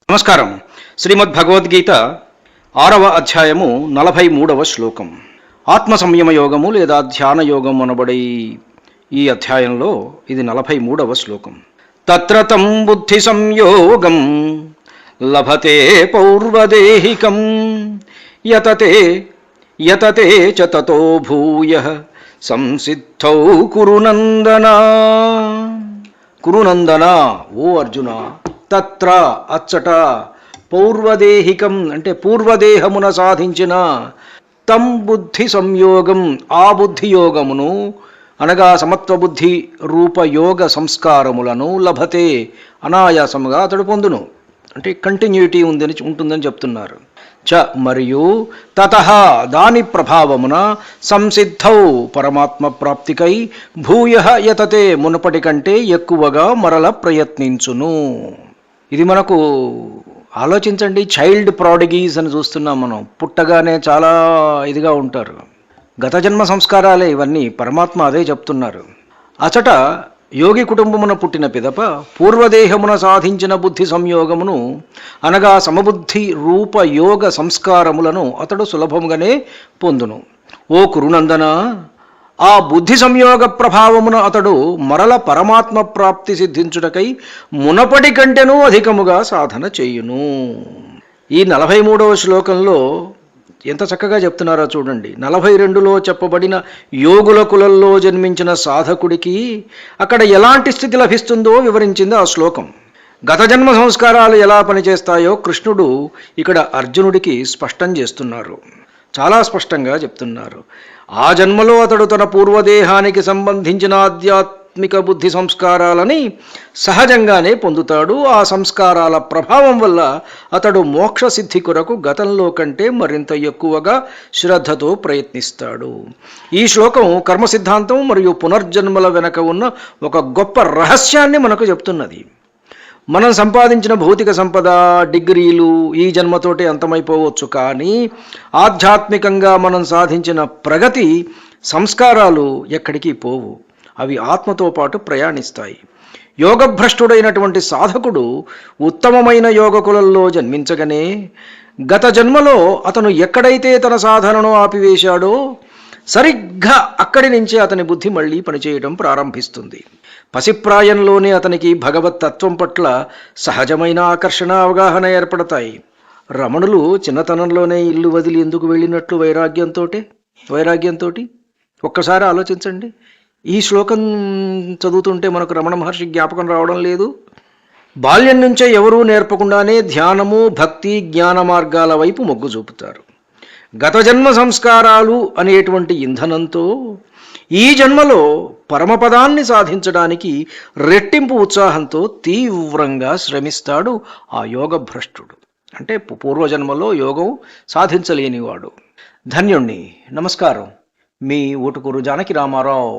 నమస్కారం. శ్రీమద్ భగవద్గీత 6వ అధ్యాయము 43వ శ్లోకం. ఆత్మ సంయమ యోగము లేదా ధ్యాన యోగం అనబడే ఈ అధ్యాయంలో ఇది 43వ శ్లోకం. తత్రతం బుద్ధి సంయోగం లభతే పౌర్వదేహికం యతతే యతతే చ తతో భూయః సంసిద్ధౌ కురునందన. కురునందన, ఓ అర్జున, తత్ర అచ్చట, పౌర్వదేహికం అంటే పూర్వదేహమున సాధించిన, తం బుద్ధి సంయోగం ఆ బుద్ధి యోగమును అనగా సమత్వబుద్ధి రూపయోగ సంస్కారములను లభతే అనాయాసముగా అతడు పొందును. అంటే కంటిన్యూటీ ఉంటుందని చెప్తున్నారు. చ మరియు తతః దాని ప్రభావమున సంసిద్ధౌ పరమాత్మ ప్రాప్తికై భూయః యతతే మునపటి కంటే ఎక్కువగా మరల ప్రయత్నించును. ఇది మనకు ఆలోచించండి, చైల్డ్ ప్రాడిగీస్ అని చూస్తున్నాం మనం. పుట్టగానే చాలా ఇదిగా ఉంటారు. గత జన్మ సంస్కారాలే ఇవన్నీ. పరమాత్మ అదే చెప్తున్నారు. అచట యోగి కుటుంబమున పుట్టిన పిదప పూర్వదేహమున సాధించిన బుద్ధి సంయోగమును అనగా సమబుద్ధి రూప యోగ సంస్కారములను అతడు సులభముగానే పొందును. ఓ కురునందన, ఆ బుద్ధి సంయోగ ప్రభావమున అతడు మరల పరమాత్మ ప్రాప్తి సిద్ధించుటకై మునపటి కంటెనూ అధికముగా సాధన చేయును. ఈ 43వ శ్లోకంలో ఎంత చక్కగా చెప్తున్నారో చూడండి. 42లో చెప్పబడిన యోగుల కులంలో జన్మించిన సాధకుడికి అక్కడ ఎలాంటి స్థితి లభిస్తుందో వివరించింది ఆ శ్లోకం. గత జన్మ సంస్కారాలు ఎలా పనిచేస్తాయో కృష్ణుడు ఇక్కడ అర్జునుడికి స్పష్టం చేస్తున్నారు. చాలా స్పష్టంగా చెప్తున్నారు. ఆ జన్మలో అతడు తన పూర్వదేహానికి సంబంధించిన ఆధ్యాత్మిక బుద్ధి సంస్కారాలని సహజంగానే పొందుతాడు. ఆ సంస్కారాల ప్రభావం వల్ల అతడు మోక్ష సిద్ధి కొరకు గతంలో కంటే మరింత ఎక్కువగా శ్రద్ధతో ప్రయత్నిస్తాడు. ఈ శ్లోకం కర్మ సిద్ధాంతం మరియు పునర్జన్మల వెనక ఉన్న ఒక గొప్ప రహస్యాన్ని మనకు చెప్తున్నది. మనం సంపాదించిన భౌతిక సంపద, డిగ్రీలు ఈ జన్మతోటి అంతమైపోవచ్చు, కానీ ఆధ్యాత్మికంగా మనం సాధించిన ప్రగతి, సంస్కారాలు ఎక్కడికి పోవు. అవి ఆత్మతో పాటు ప్రయాణిస్తాయి. యోగభ్రష్టుడైనటువంటి సాధకుడు ఉత్తమమైన యోగకులంలో జన్మించగానే గత జన్మలో అతను ఎక్కడైతే తన సాధనను ఆపివేశాడో సరిగ్గా అక్కడి నుంచి అతని బుద్ధి మళ్ళీ పనిచేయడం ప్రారంభిస్తుంది. పసిప్రాయంలోనే అతనికి భగవత్ తత్వం పట్ల సహజమైన ఆకర్షణ, అవగాహన ఏర్పడతాయి. రమణులు చిన్నతనంలోనే ఇల్లు వదిలి ఎందుకు వెళ్ళినట్లు వైరాగ్యంతో ఒక్కసారి ఆలోచించండి. ఈ శ్లోకం చదువుతుంటే మనకు రమణ మహర్షి జ్ఞాపకం రావడం లేదు. బాల్యం నుంచే ఎవరూ నేర్పకుండానే ధ్యానము, భక్తి, జ్ఞాన మార్గాల వైపు మొగ్గు చూపుతారు. గత జన్మ సంస్కారాలు అనేటువంటి ఇంధనంతో ఈ జన్మలో పరమపదాన్ని సాధించడానికి రెట్టింపు ఉత్సాహంతో తీవ్రంగా శ్రమిస్తాడు ఆ యోగ భ్రష్టుడు. అంటే పూర్వజన్మలో యోగం సాధించలేనివాడు. ధన్యుణ్ణి. నమస్కారం. మీ ఊటుకూరు జానకి రామారావు.